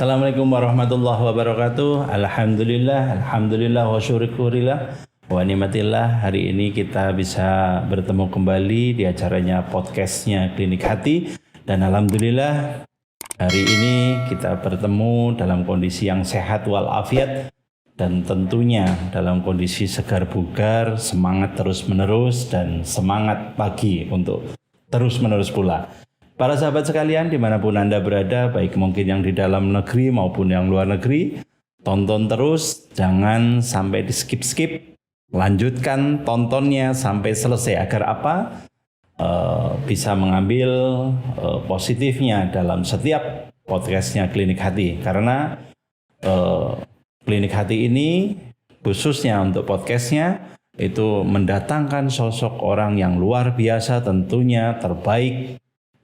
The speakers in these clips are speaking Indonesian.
Assalamualaikum warahmatullahi wabarakatuh. Alhamdulillah wa syukurillah wa nikmatillah. Hari ini kita bisa bertemu kembali di acaranya podcastnya Klinik Hati. Dan alhamdulillah hari ini kita bertemu dalam kondisi yang sehat walafiat. Dan tentunya dalam kondisi segar bugar, semangat terus menerus dan semangat pagi untuk terus menerus pula. Para sahabat sekalian dimanapun Anda berada, baik mungkin yang di dalam negeri maupun yang luar negeri, tonton terus, jangan sampai di skip-skip, lanjutkan tontonnya sampai selesai agar apa? Bisa mengambil positifnya dalam setiap podcastnya Klinik Hati. Karena Klinik Hati ini khususnya untuk podcastnya itu mendatangkan sosok orang yang luar biasa, tentunya terbaik,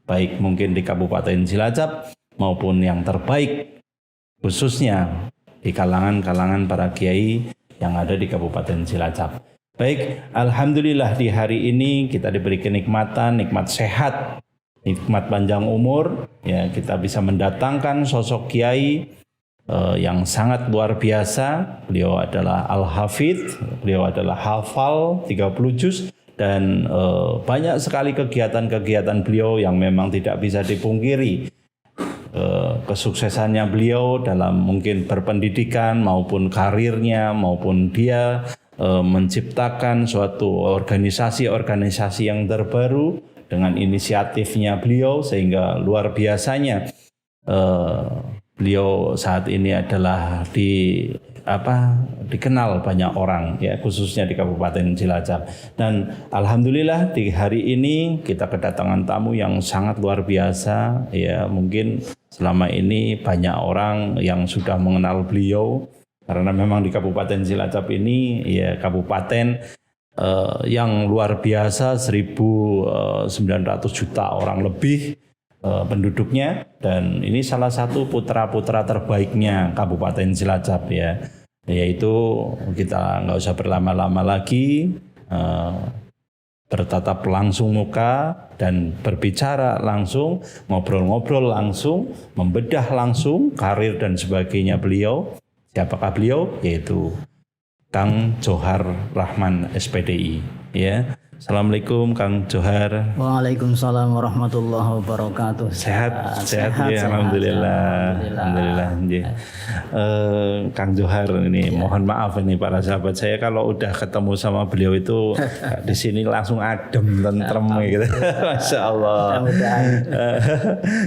baik mungkin di Kabupaten Cilacap maupun yang terbaik khususnya di kalangan para kiai yang ada di Kabupaten Cilacap. Baik, alhamdulillah di hari ini kita diberi kenikmatan, nikmat sehat, nikmat panjang umur, ya kita bisa mendatangkan sosok kiai yang sangat luar biasa. Beliau adalah Al-Hafidh, beliau adalah hafal 30 juz. Dan banyak sekali kegiatan-kegiatan beliau yang memang tidak bisa dipungkiri. Kesuksesannya beliau dalam mungkin berpendidikan maupun karirnya, maupun dia menciptakan suatu organisasi-organisasi yang terbaru dengan inisiatifnya beliau, sehingga luar biasanya beliau saat ini adalah dikenal banyak orang, ya khususnya di Kabupaten Cilacap. Dan alhamdulillah di hari ini kita kedatangan tamu yang sangat luar biasa, ya mungkin selama ini banyak orang yang sudah mengenal beliau karena memang di Kabupaten Cilacap ini ya kabupaten yang luar biasa, 1.900 juta orang lebih penduduknya, dan ini salah satu putra-putra terbaiknya Kabupaten Cilacap, ya, yaitu kita nggak usah berlama-lama lagi, bertatap langsung muka dan berbicara langsung, ngobrol-ngobrol langsung, membedah langsung karir dan sebagainya beliau. Siapakah beliau? Yaitu Kang Johar Rahman SPDI, ya. Assalamualaikum Kang Johar. Waalaikumsalam warahmatullahi wabarakatuh. Sehat ya, alhamdulillah. Kang Johar ini mohon maaf ini para sahabat, saya kalau udah ketemu sama beliau itu di sini langsung adem, tentrem gitu. Masya Allah.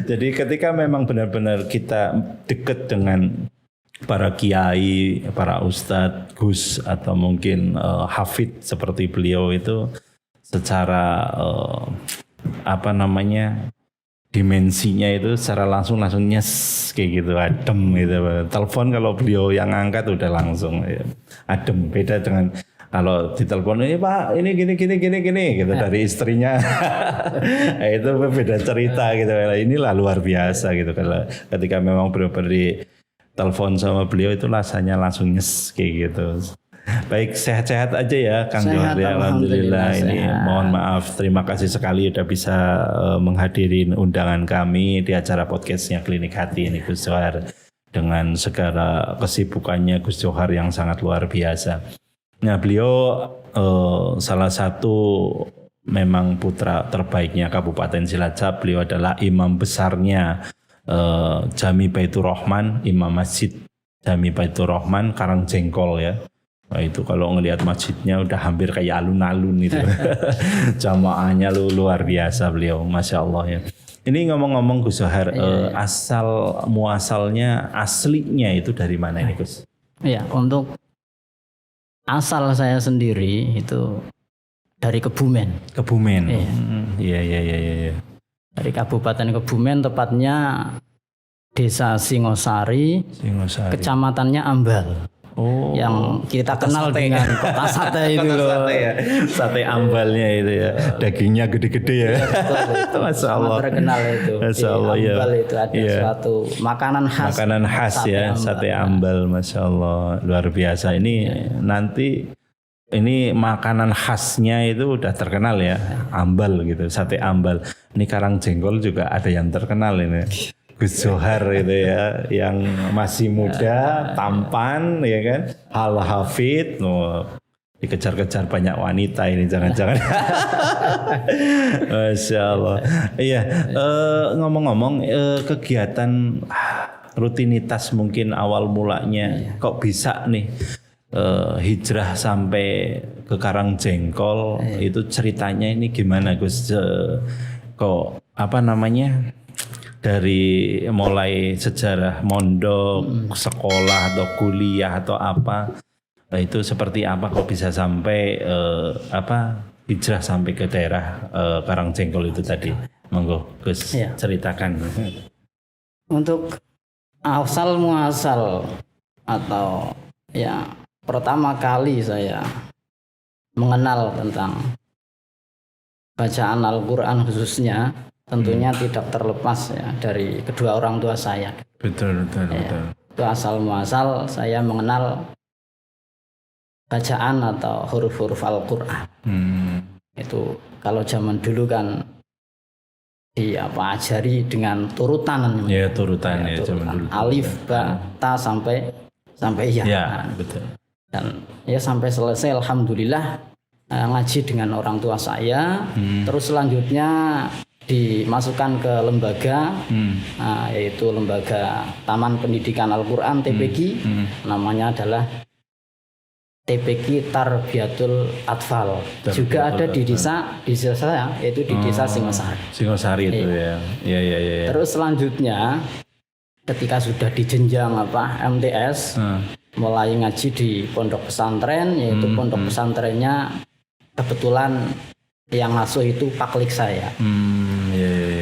Jadi ketika memang benar-benar kita dekat dengan para kiai, para ustadz, gus atau mungkin hafid seperti beliau itu, secara dimensinya itu secara langsung nyes kayak gitu, adem gitu. Telepon kalau beliau yang angkat udah langsung ya, adem. Beda dengan kalau ditelepon ini Pak, ini gini gitu dari istrinya. Itu beda cerita gitu. Inilah luar biasa gitu. Kalau ketika memang benar-benar di telepon sama beliau itu rasanya langsung nyes kayak gitu. Baik, sehat-sehat aja ya Kang Johar, ya alhamdulillah. Ini sehat. Mohon maaf, terima kasih sekali udah bisa menghadiri undangan kami di acara podcastnya Klinik Hati ini Gus Johar, dengan segala kesibukannya Gus Johar yang sangat luar biasa. Nah, beliau salah satu memang putra terbaiknya Kabupaten Cilacap. Beliau adalah imam besarnya Jami Baitur Rahman, Imam Masjid Jami Baitur Rahman Karangjengkol, ya. Nah, itu kalau ngelihat masjidnya udah hampir kayak alun-alun itu. Jamaahnya luar biasa beliau, Masya Allah, ya. Ini ngomong-ngomong Gus Johar, asal muasalnya aslinya itu dari mana ini Gus? Iya, untuk asal saya sendiri itu dari Kebumen. Kebumen. Iya. Dari Kabupaten Kebumen, tepatnya Desa Singosari. Kecamatannya Ambal. Oh, yang kita kenal sate. Dengan kota sate itu loh. Sate ya, sate ambalnya itu ya, dagingnya gede-gede ya. Betul. Masya Allah. Terkenal itu. Masya Allah, ya. Ambal itu ada suatu makanan khas. Makanan khas ya, sate ambal, Masya Allah, luar biasa. Ini nanti ini makanan khasnya itu udah terkenal ya, ambal gitu, sate ambal. Ini Karangjengkol juga ada yang terkenal ini. Gus Johar itu ya, yang masih muda, tampan, ya kan, hafid, dikejar-kejar banyak wanita ini jangan-jangan. Masya Allah. Iya, ngomong-ngomong kegiatan rutinitas mungkin awal mulanya, kok bisa nih hijrah sampai ke Karangjengkol, itu ceritanya ini gimana Gus? Kok apa namanya? Dari mulai sejarah mondok, sekolah atau kuliah atau apa, itu seperti apa kok bisa sampai hijrah sampai ke daerah Karangjengkol itu tadi? Monggo Gus ceritakan. Untuk asal muasal atau ya pertama kali saya mengenal tentang bacaan Al-Quran khususnya, tentunya tidak terlepas ya dari kedua orang tua saya. Betul. Itu asal muasal saya mengenal bacaan atau huruf-huruf Al-Quran. Itu kalau zaman dulu kan diajari dengan turutan. Ya turutan ya zaman dulu. Alif, ba, ta sampai ya. Ya betul. Dan ya sampai selesai alhamdulillah ngaji dengan orang tua saya. Terus selanjutnya dimasukkan ke lembaga, yaitu lembaga Taman Pendidikan Al-Quran TPQ, namanya adalah TPQ Tarbiyatul Atfal. Juga ada di desa saya, yaitu di desa Singosari. Singosari itu ya. Ya. Terus selanjutnya ketika sudah di jenjang MTS, mulai ngaji di pondok pesantren, yaitu pondok pesantrennya kebetulan yang ngasuh itu paklik saya.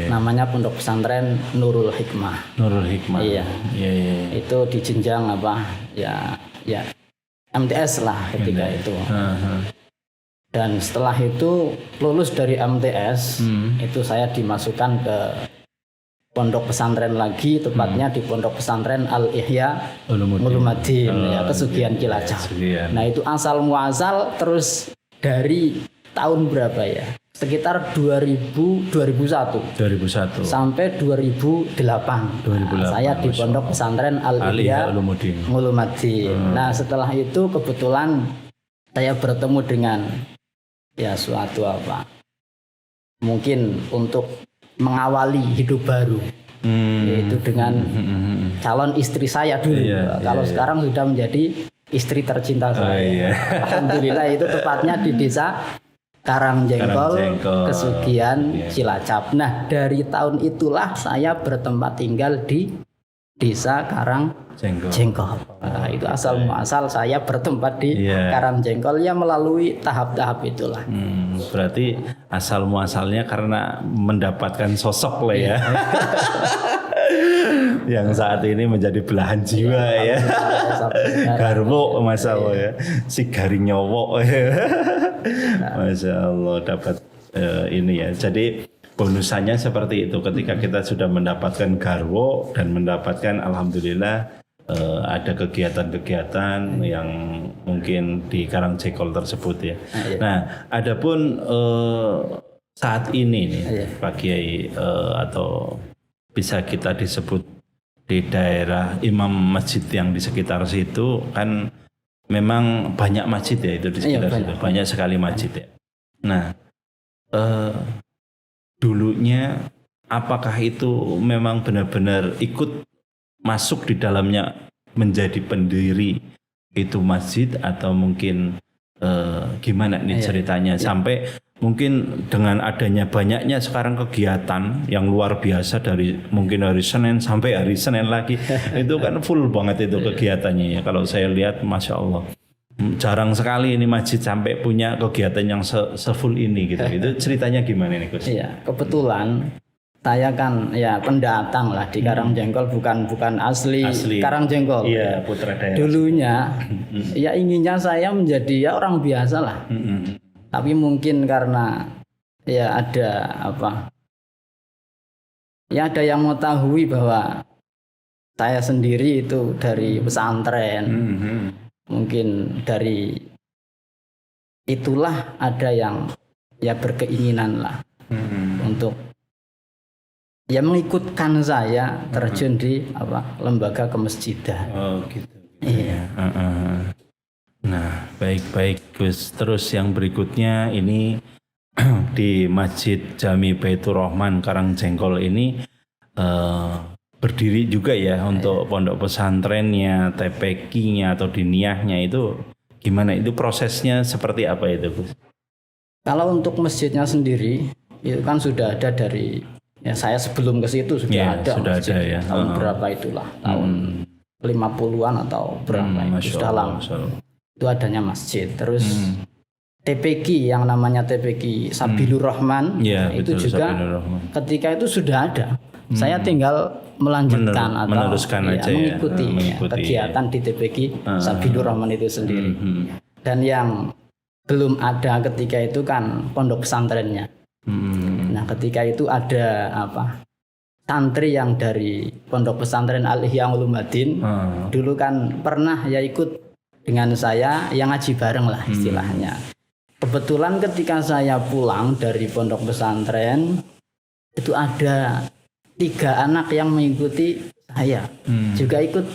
Namanya pondok pesantren Nurul Hikmah. Iya. Itu di jenjang ya MTS lah ketika itu. Dan setelah itu lulus dari MTS, itu saya dimasukkan ke pondok pesantren lagi, tepatnya di pondok pesantren Al-Ihya Ulumuddin, Kesugihan Cilacap. Nah itu asal muasal terus dari tahun berapa ya? Sekitar 2001 sampai 2008. Saya di pondok pesantren Al-Ihya Ulumuddin. Nah setelah itu kebetulan saya bertemu dengan suatu mungkin untuk mengawali hidup baru, yaitu dengan calon istri saya dulu. Kalau sekarang sudah menjadi istri tercinta saya. Alhamdulillah, itu tepatnya di desa Karangjengkol, Kesugihan Cilacap. Nah dari tahun itulah saya bertempat tinggal di desa Karangjengkol. Nah, itu asal muasal saya bertempat di Karangjengkol ya melalui tahap-tahap itulah. Berarti asal muasalnya karena mendapatkan sosok lah ya. Yang saat ini menjadi belahan jiwa ya. Garwo masalah ya. Si garing nyowok. Masya Allah dapat ini ya. Jadi bonusannya seperti itu ketika kita sudah mendapatkan garwo dan mendapatkan alhamdulillah ada kegiatan-kegiatan yang mungkin di Karangjengkol tersebut ya. Nah, adapun saat ini nih Pak Kiai atau bisa kita disebut di daerah imam masjid yang di sekitar situ kan memang banyak masjid ya itu di sekitar situ. Banyak sekali masjid ya. Nah, dulunya apakah itu memang benar-benar ikut masuk di dalamnya menjadi pendiri itu masjid atau mungkin gimana nih ceritanya sampai mungkin dengan adanya banyaknya sekarang kegiatan yang luar biasa dari mungkin hari Senin sampai hari Senin lagi itu kan full banget itu kegiatannya ya. Kalau saya lihat Masya Allah jarang sekali ini masjid sampai punya kegiatan yang se-full ini gitu. Itu ceritanya gimana nih Gus? Iya, kebetulan saya kan pendatang lah di Karangjengkol, bukan asli Karangjengkol. Iya, putra daerah. Dulunya inginnya saya menjadi orang biasa lah. Tapi mungkin karena ada ada yang mengetahui bahwa saya sendiri itu dari pesantren. Mungkin dari itulah ada yang berkeinginan lah untuk ya mengikutkan saya terjun di lembaga kemesjidan. Oh gitu. Iya. Nah, baik Gus. Terus yang berikutnya ini di Masjid Jami Baitur Rahman Karangjengkol ini berdiri juga ya untuk pondok pesantrennya, TPQ-nya atau diniyahnya itu gimana? Itu prosesnya seperti apa itu, Gus? Kalau untuk masjidnya sendiri itu kan sudah ada dari saya sebelum ke situ sudah ada masjid ya. Tahun berapa itulah, tahun 50-an atau berapa itu sudah lama. Itu adanya masjid. Terus TPQ yang namanya TPQ Sabilur Rahman itu betul, juga ketika itu sudah ada. Saya tinggal melanjutkan atau meneruskan aja mengikuti kegiatan di TPQ Sabilur Rahman itu sendiri. Dan yang belum ada ketika itu kan pondok pesantrennya. Nah, ketika itu ada santri yang dari pondok pesantren Al-Ihya Ulumuddin. Dulu kan pernah ya ikut dengan saya yang ngaji bareng lah istilahnya. Kebetulan ketika saya pulang dari pondok pesantren itu ada 3 anak yang mengikuti saya juga ikut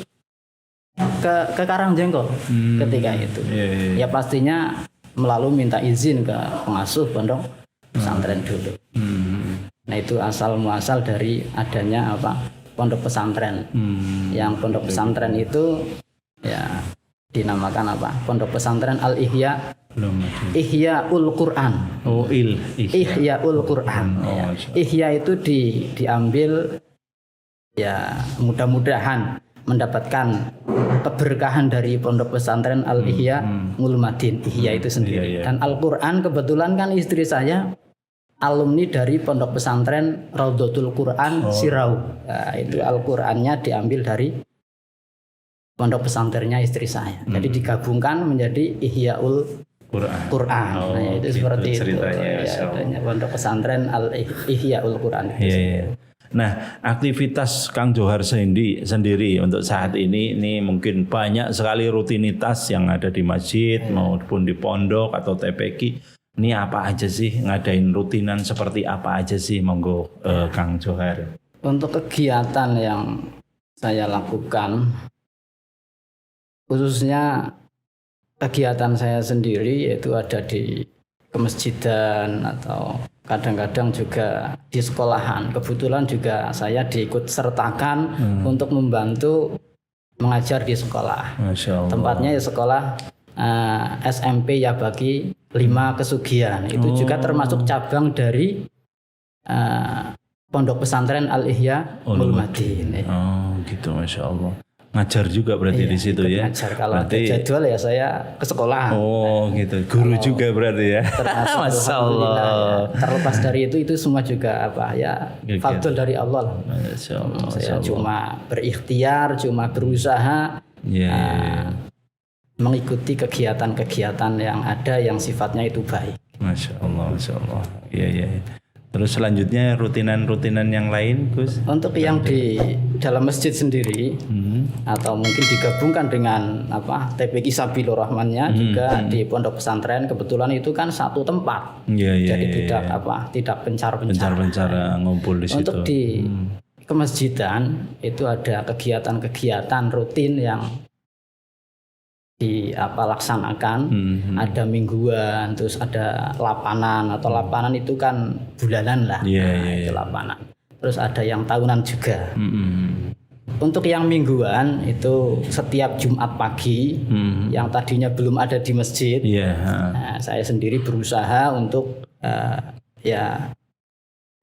ke Karangjengkol ketika itu. Ya pastinya melalui minta izin ke pengasuh pondok pesantren dulu. Nah itu asal muasal dari adanya pondok pesantren. Yang pondok pesantren itu ya dinamakan Pondok pesantren Al-Ihya Ihyaul Quran. Ihyaul Quran. Ihya itu diambil ya mudah-mudahan mendapatkan keberkahan dari pondok pesantren Al-Ihya Ulumuddin. Ihya itu sendiri. Dan Al-Quran kebetulan kan istri saya alumni dari pondok pesantren Raudhatul Quran Sirau. Nah, itu Al-Qurannya diambil dari pondok pesantrennya istri saya. Jadi digabungkan menjadi Ihyaul Quran. Nah, itu seperti ceritanya, itu. Ya, pondok pesantren Al-Ihyaul Quran. Nah, aktivitas Kang Johar sendiri untuk saat ini mungkin banyak sekali rutinitas yang ada di masjid maupun di pondok atau TPQ. Ini apa aja sih, ngadain rutinan seperti apa aja sih, monggo Kang Johar? Untuk kegiatan yang saya lakukan, khususnya kegiatan saya sendiri yaitu ada di kemasjidan atau kadang-kadang juga di sekolahan. Kebetulan juga saya diikut sertakan untuk membantu mengajar di sekolah. Masya Allah. Tempatnya ya sekolah SMP Yabaki 5 Kesugihan. Itu juga termasuk cabang dari Pondok Pesantren Al-Ihya Ulumuddin. Oh gitu, Masya Allah. Ngajar juga berarti di situ ya. Ngajar, kalau ada jadwal ya saya ke sekolah. Oh gitu, guru juga berarti ya. Masya Allah. Terlepas dari itu semua juga fadl dari Allah lah. Masya Allah. Saya cuma berikhtiar, cuma berusaha mengikuti kegiatan-kegiatan yang ada yang sifatnya itu baik. Masya Allah, Masya Allah. Iya. Terus selanjutnya rutinan-rutinan yang lain, Gus? Untuk yang di dalam masjid sendiri atau mungkin digabungkan dengan TPQ Sabilur Rahmannya juga di pondok pesantren, kebetulan itu kan satu tempat. Jadi tidak pencar-pencar ngumpul di situ. Untuk di kemasjidan itu ada kegiatan-kegiatan rutin yang laksanakan. Ada mingguan, terus ada lapanan atau lapanan itu kan bulanan lah. Itu lapanan. Terus ada yang tahunan juga. Untuk yang mingguan itu setiap Jumat pagi yang tadinya belum ada di masjid. Nah, saya sendiri berusaha untuk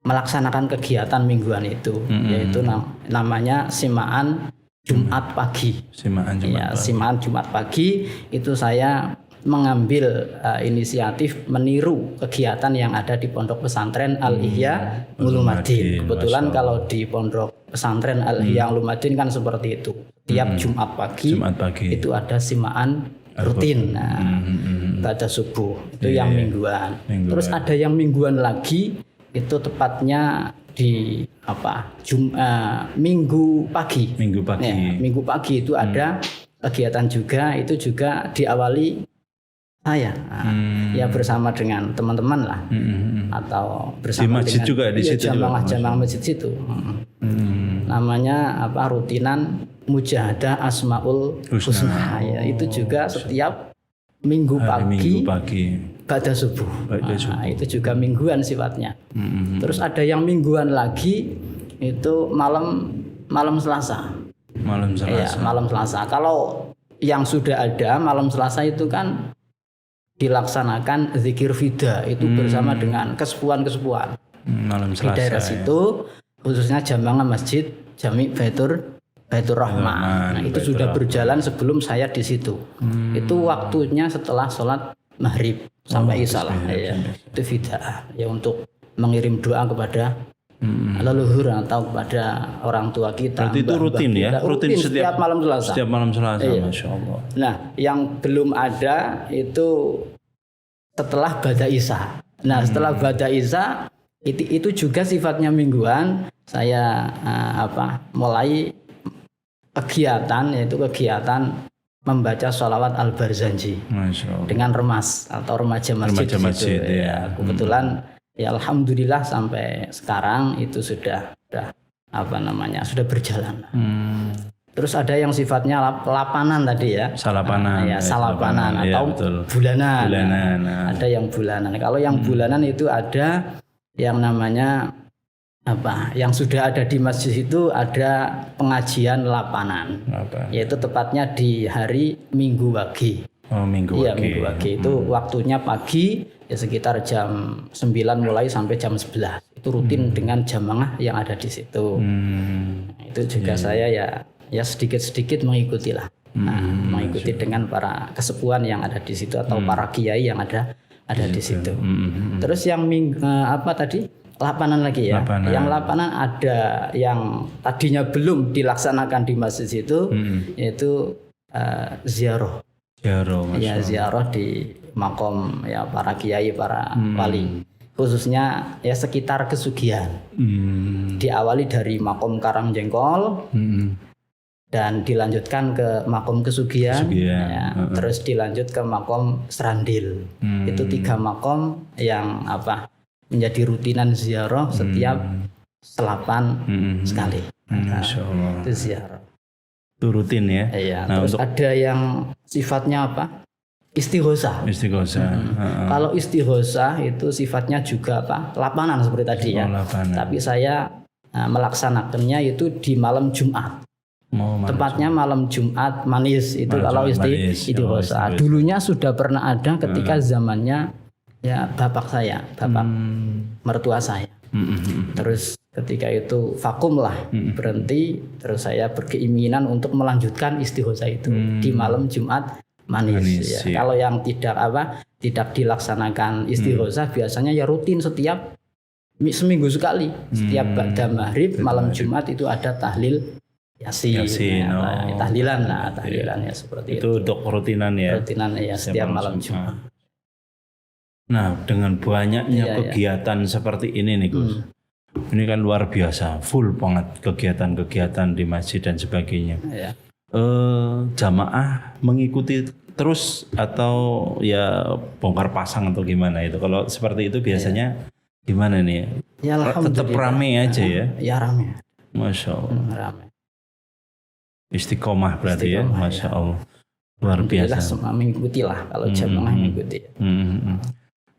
melaksanakan kegiatan mingguan itu, yaitu namanya simaan Jumat pagi. Simaan Jumat pagi itu saya mengambil inisiatif meniru kegiatan yang ada di pondok pesantren Al-Ihya Ulumuddin. Kebetulan kalau di pondok pesantren Al-Ihya Ulumuddin kan seperti itu. Tiap Jumat pagi itu ada simaan rutin. Pada subuh itu yang mingguan. Terus ada yang mingguan lagi itu tepatnya di Minggu pagi. Minggu pagi itu ada kegiatan juga, itu juga diawali saya. Ya bersama dengan teman-teman lah. Atau bersama di masjid dengan juga di situ jamaah masjid situ. Namanya rutinan Mujahadah Asmaul Husna. Ya, itu juga setiap minggu pagi. Ba'da subuh. Itu juga mingguan sifatnya. Terus ada yang mingguan lagi itu malam Selasa. Ya, malam Selasa. Kalau yang sudah ada malam Selasa itu kan dilaksanakan zikir fida itu bersama dengan kesepuan-kesepuan. Malam Selasa. Di daerah situ khususnya jamaah masjid Jami Baitur Rahman. Nah, itu sudah berjalan sebelum saya di situ. Itu waktunya setelah sholat maghrib sampai isya lah. Ya. Itu fida ya untuk mengirim doa kepada leluhur atau kepada orang tua kita. Berarti itu rutin ya? Rutin setiap malam Selasa. Setiap malam Selasa, iya. Masya Allah. Nah, yang belum ada itu setelah Ba'da Isya. Nah, setelah Ba'da Isya itu juga sifatnya mingguan. Saya mulai kegiatan, yaitu kegiatan membaca sholawat Al-Barzanji dengan remas atau remaja masjid. Ya. Kebetulan ya alhamdulillah sampai sekarang itu sudah berjalan. Terus ada yang sifatnya lapanan tadi ya. Salapanan atau bulanan. Ada yang bulanan. Kalau yang bulanan itu ada yang namanya yang sudah ada di masjid itu ada pengajian lapanan. Yaitu tepatnya di hari Minggu Wage. Minggu Wage itu waktunya pagi ya sekitar jam 9 mulai sampai jam 11. Itu rutin dengan jamaah yang ada di situ. Itu juga saya ya sedikit-sedikit mengikuti lah. Mengikuti dengan para kesepuan yang ada di situ atau para kiai yang ada di situ. Terus yang lapanan lagi ya. Yang lapanan ada yang tadinya belum dilaksanakan di masjid itu yaitu ziarah. Ziarah di makom ya para kiai, para wali. Khususnya ya sekitar Kesugihan. Diawali dari makom Karangjengkol dan dilanjutkan ke makom Kesugihan. Ya, terus dilanjut ke makom Serandil. Itu 3 makom yang menjadi rutinan ziarah setiap selapan sekali. Itu ziarah. Itu rutin ya. Iya. Terus ada yang sifatnya Istighosah. Kalau istighosah itu sifatnya juga lapanan seperti tadi ya. Tapi saya melaksanakannya itu di malam Jumat. Tepatnya malam Jumat manis itu kalau istighosah. Dulunya sudah pernah ada ketika zamannya ya bapak mertua saya. Terus ketika itu vakum lah, berhenti. Terus saya berkeinginan untuk melanjutkan istighosah itu di malam Jumat manis. Ya. Kalau yang tidak dilaksanakan istighosah biasanya ya rutin setiap seminggu sekali. Setiap ba'da maghrib malam Jumat itu ada tahlil Yasin. Tahlilan ya seperti itu. Itu rutinan ya. Rutinan ya setiap malam Jumat. Nah, dengan banyaknya kegiatan seperti ini nih Gus. Ini kan luar biasa, full banget kegiatan-kegiatan di masjid dan sebagainya. Jamaah mengikuti terus atau ya bongkar pasang atau gimana itu? Kalau seperti itu biasanya gimana nih? Ya, tetap rame aja ya? Ya rame. Masya Allah. Rame. Istiqomah berarti ya, Masya Allah. Luar biasa. Semua mengikuti lah kalau jamaah mengikuti.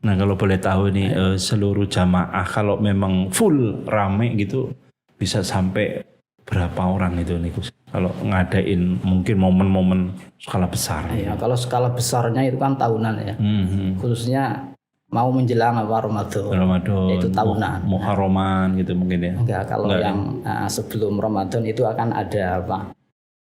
Nah kalau boleh tahu nih seluruh jamaah kalau memang full rame gitu bisa sampai berapa orang itu nih Gus? Kalau ngadain mungkin momen-momen skala besar. Iya, kalau skala besarnya itu kan tahunan ya. Khususnya mau menjelang Ramadan. Itu tahunan. Muharraman gitu mungkin ya. Enggak, kalau yang sebelum Ramadan itu akan ada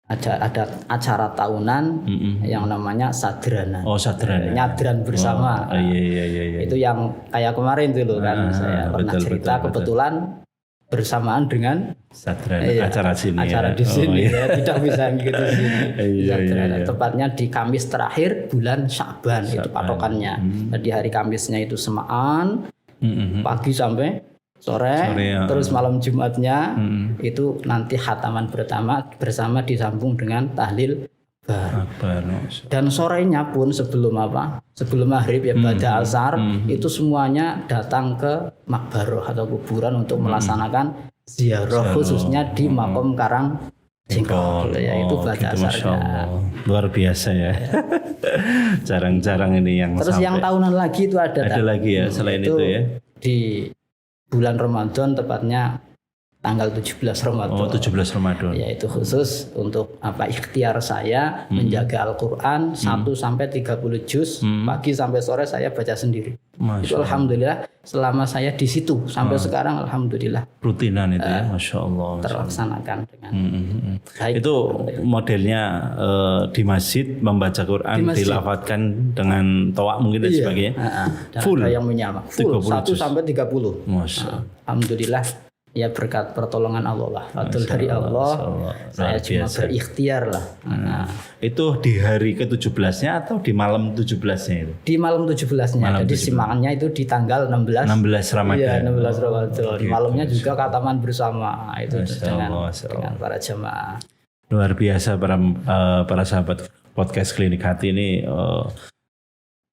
ada acara tahunan yang namanya sadranan. Sadranan. Nyadran bersama. Iya. Itu yang kayak kemarin dulu kan saya pernah cerita kebetulan bersamaan dengan sadranan acara sini. Acara di sini ya, tidak bisa gitu sini. Tepatnya di Kamis terakhir bulan Sya'ban itu patokannya. Jadi hari Kamisnya itu semaan pagi sampai sore terus malam Jumatnya itu nanti khataman bersama disambung dengan tahlil bar. Dan sorenya pun sebelum sebelum maghrib ya ba'da asar itu semuanya datang ke makbaroh atau kuburan untuk melaksanakan ziarah khususnya di makom Karang Jengkol ya itu ba'da asarnya. Luar biasa ya. Jarang-jarang ini yang terus sampai. Yang tahunan lagi itu ada lagi ya selain itu ya. Di bulan Ramadan tepatnya tanggal 17 Ramadan. 17 Ramadan. Ya itu khusus untuk ikhtiar saya menjaga Al-Qur'an 1 sampai 30 juz pagi sampai sore saya baca sendiri. Itu alhamdulillah selama saya di situ sampai sekarang alhamdulillah rutinan itu ya, Masya Allah. Terlaksanakan dengan baik. Itu modelnya di masjid membaca Quran dilafadzkan dengan toa mungkin dan sebagainya. Full yang menyama. Full 1 sampai 30. Masya. Alhamdulillah. Ya berkat pertolongan Allah lah, fadl dari Allah. Saya cuma berikhtiar lah. Itu di hari ke-17-nya atau di malam 17-nya itu? Di malam 17-nya. Jadi simangannya itu di tanggal 16 Ramadan. Iya, 16 Ramadan. Malamnya juga khataman bersama itu dengan para jemaah. Luar biasa para sahabat podcast Klinik Hati ini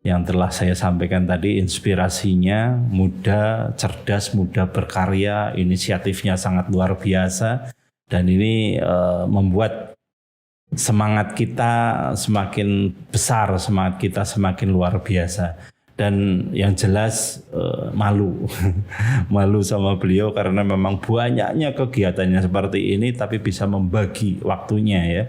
yang telah saya sampaikan tadi, inspirasinya muda, cerdas, muda berkarya, inisiatifnya sangat luar biasa, dan ini membuat semangat kita semakin besar, semangat kita semakin luar biasa. Dan yang jelas malu sama beliau karena memang banyaknya kegiatannya seperti ini, tapi bisa membagi waktunya ya.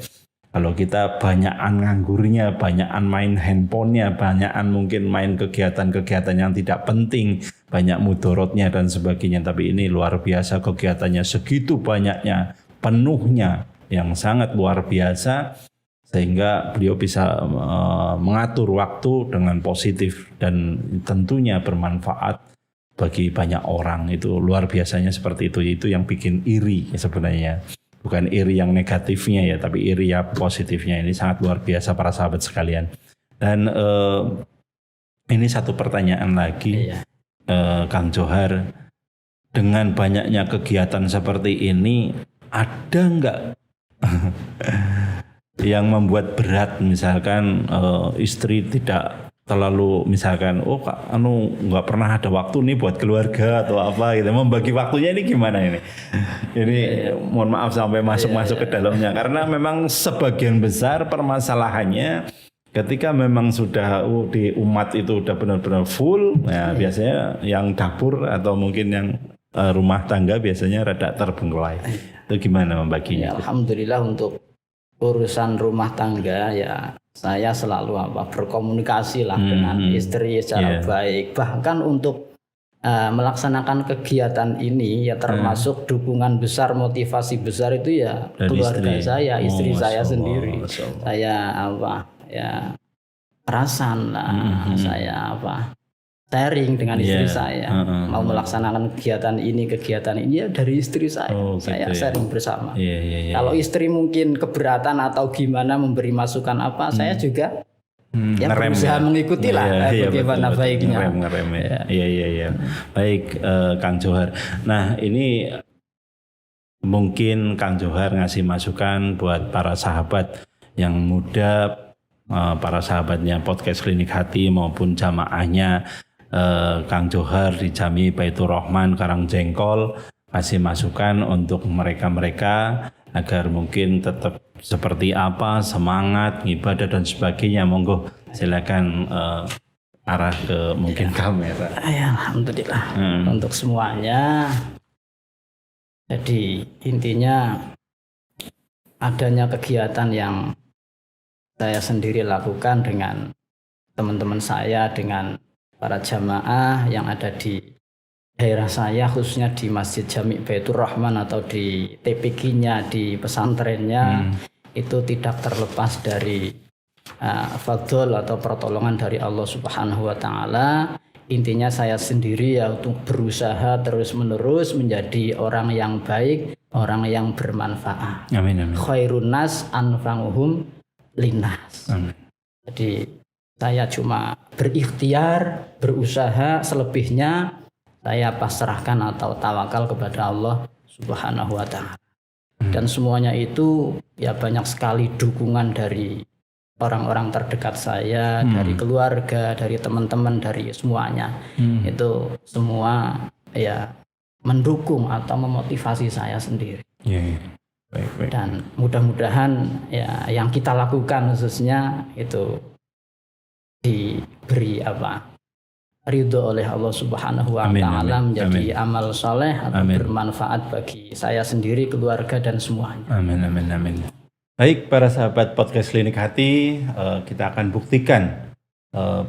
Kalau kita banyakan nganggurnya, banyakan main handphonenya, banyakan mungkin main kegiatan-kegiatan yang tidak penting, banyak mudorotnya dan sebagainya. Tapi ini luar biasa kegiatannya, segitu banyaknya, penuhnya yang sangat luar biasa. Sehingga beliau bisa mengatur waktu dengan positif dan tentunya bermanfaat bagi banyak orang. Itu luar biasanya seperti itu yang bikin iri sebenarnya. Bukan iri yang negatifnya ya, tapi iri yang positifnya. Ini sangat luar biasa para sahabat sekalian. Dan ini satu pertanyaan lagi, Kang Johar, dengan banyaknya kegiatan seperti ini, ada nggak yang membuat berat, misalkan istri tidak terlalu misalkan nggak pernah ada waktu nih buat keluarga atau apa gitu, membagi waktunya ini gimana ini mohon maaf sampai masuk ke dalamnya, karena memang sebagian besar permasalahannya ketika memang sudah di umat itu udah benar-benar full, ya biasanya yang dapur atau mungkin yang rumah tangga biasanya rada terbengkelai. Itu gimana membaginya? Ya, alhamdulillah untuk urusan rumah tangga ya saya selalu berkomunikasi lah dengan istri secara baik. Bahkan untuk melaksanakan kegiatan ini ya termasuk dukungan besar, motivasi besar itu ya dan keluarga saya, istri saya sendiri. Saya perasan lah, saya sharing dengan istri saya, mau melaksanakan kegiatan ini ya dari istri saya, saya sharing bersama. Kalau istri mungkin keberatan atau gimana memberi masukan saya juga berusaha mengikuti lah bagaimana baiknya. Ngerem. Iya. Baik, Kang Johar. Nah ini mungkin Kang Johar ngasih masukan buat para sahabat yang muda, para sahabatnya podcast Klinik Hati maupun jamaahnya Kang Johar di Jami Baitur Rahman Karangjengkol, kasih masukan untuk mereka-mereka agar mungkin tetap seperti apa, semangat, ibadah dan sebagainya. Monggo silakan arah ke mungkin kamera. Alhamdulillah untuk semuanya. Jadi intinya adanya kegiatan yang saya sendiri lakukan dengan teman-teman saya, dengan para jamaah yang ada di daerah saya, khususnya di Masjid Jami Baitur Rahman atau di TPQ-nya, di pesantrennya, itu tidak terlepas dari fadl atau pertolongan dari Allah Subhanahu wa Ta'ala. Intinya saya sendiri ya untuk berusaha terus-menerus menjadi orang yang baik, orang yang bermanfaat. Amin. Khairun nas anfa'uhum linnas. Amin. Jadi saya cuma berikhtiar, berusaha, selebihnya saya pasrahkan atau tawakal kepada Allah Subhanahu wa Ta'ala. Dan semuanya itu ya banyak sekali dukungan dari orang-orang terdekat saya, dari keluarga, dari teman-teman, dari semuanya. Itu semua ya mendukung atau memotivasi saya sendiri. Baik. Dan mudah-mudahan ya yang kita lakukan khususnya itu diberi ridho oleh Allah Subhanahu wa Ta'ala, menjadi amal soleh atau bermanfaat bagi saya sendiri, keluarga dan semuanya. Amin. Baik para sahabat podcast Klinik Hati, kita akan buktikan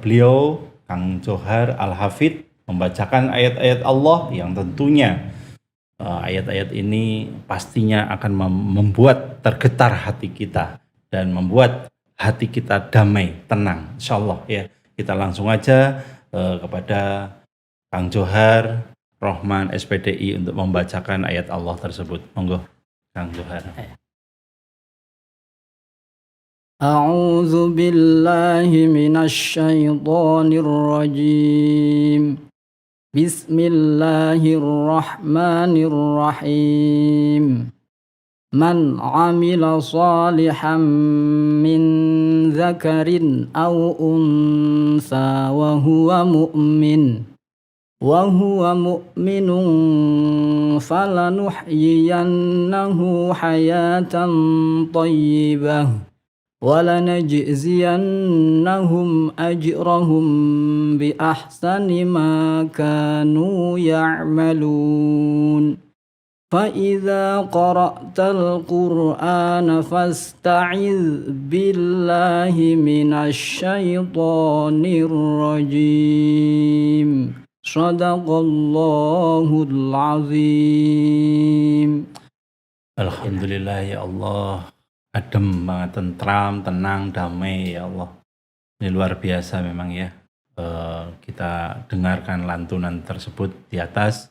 beliau Kang Johar Al-Hafidh membacakan ayat-ayat Allah yang tentunya ayat-ayat ini pastinya akan membuat tergetar hati kita dan membuat hati kita damai, tenang, insyaallah ya. Kita langsung aja kepada Kang Johar Rahman SPDI untuk membacakan ayat Allah tersebut. Monggo Kang Johar. A'udzu billahi minasy syaithanir rajim. Bismillahirrahmanirrahim. Man 'amila shalihan min dzakarin aw unsa wa huwa mu'minun falanuhyiyannahu hayatan thayyibah وَلَنَجْزِيَنَّهُمْ أَجْرَهُمْ بِأَحْسَنِ مَا كَانُوا يَعْمَلُونَ فَإِذَا قَرَأْتَ الْقُرْآنَ فَاسْتَعِذْ بِاللَّهِ مِنَ الشَّيْطَانِ الرَّجِيمِ صَدَقَ اللَّهُ الْعَظِيمُ. Alhamdulillah ya Allah, adem banget, tentram, tenang, damai ya Allah. Ini luar biasa memang ya. Kita dengarkan lantunan tersebut di atas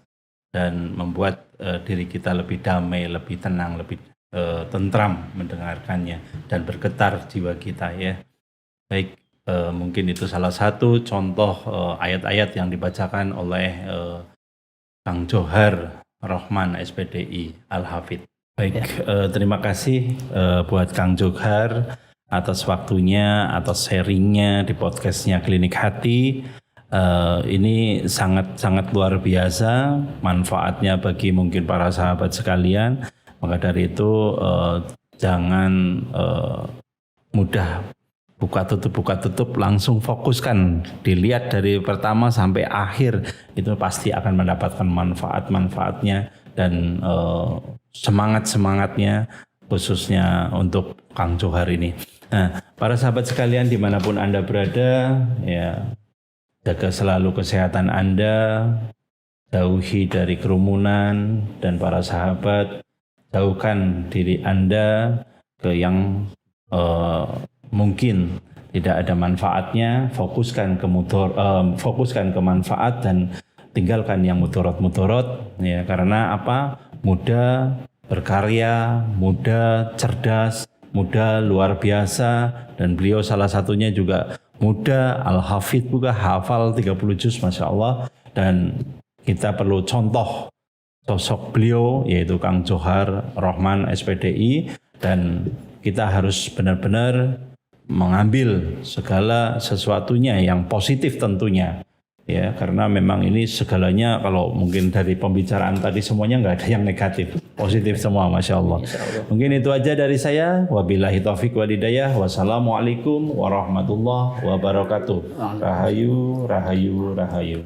dan membuat diri kita lebih damai, lebih tenang, lebih tentram mendengarkannya dan bergetar jiwa kita ya. Baik, mungkin itu salah satu contoh ayat-ayat yang dibacakan oleh Kang Johar Rahman SPDI Al-Hafidh. Baik, terima kasih buat Kang Johar atas waktunya, atas sharingnya di podcastnya Klinik Hati. Ini sangat luar biasa manfaatnya bagi mungkin para sahabat sekalian. Maka dari itu jangan mudah buka tutup, langsung fokuskan, dilihat dari pertama sampai akhir, itu pasti akan mendapatkan manfaatnya dan semangatnya khususnya untuk Kang Johar ini. Nah, para sahabat sekalian dimanapun Anda berada, ya jaga selalu kesehatan Anda, jauhi dari kerumunan, dan para sahabat jauhkan diri Anda ke yang mungkin tidak ada manfaatnya, fokuskan ke manfaat dan tinggalkan yang mudarat, ya, karena apa? Muda berkarya, muda cerdas, muda luar biasa, dan beliau salah satunya juga muda Al-Hafidh, juga hafal 30 juz Masya Allah. Dan kita perlu contoh sosok beliau yaitu Kang Johar Rahman SPDI, dan kita harus benar-benar mengambil segala sesuatunya yang positif tentunya. Ya, karena memang ini segalanya, kalau mungkin dari pembicaraan tadi semuanya nggak ada yang negatif, positif semua, Masya Allah. Mungkin itu aja dari saya. Wabillahi taufiq wal hidayah. Wassalamualaikum warahmatullahi wabarakatuh. Rahayu.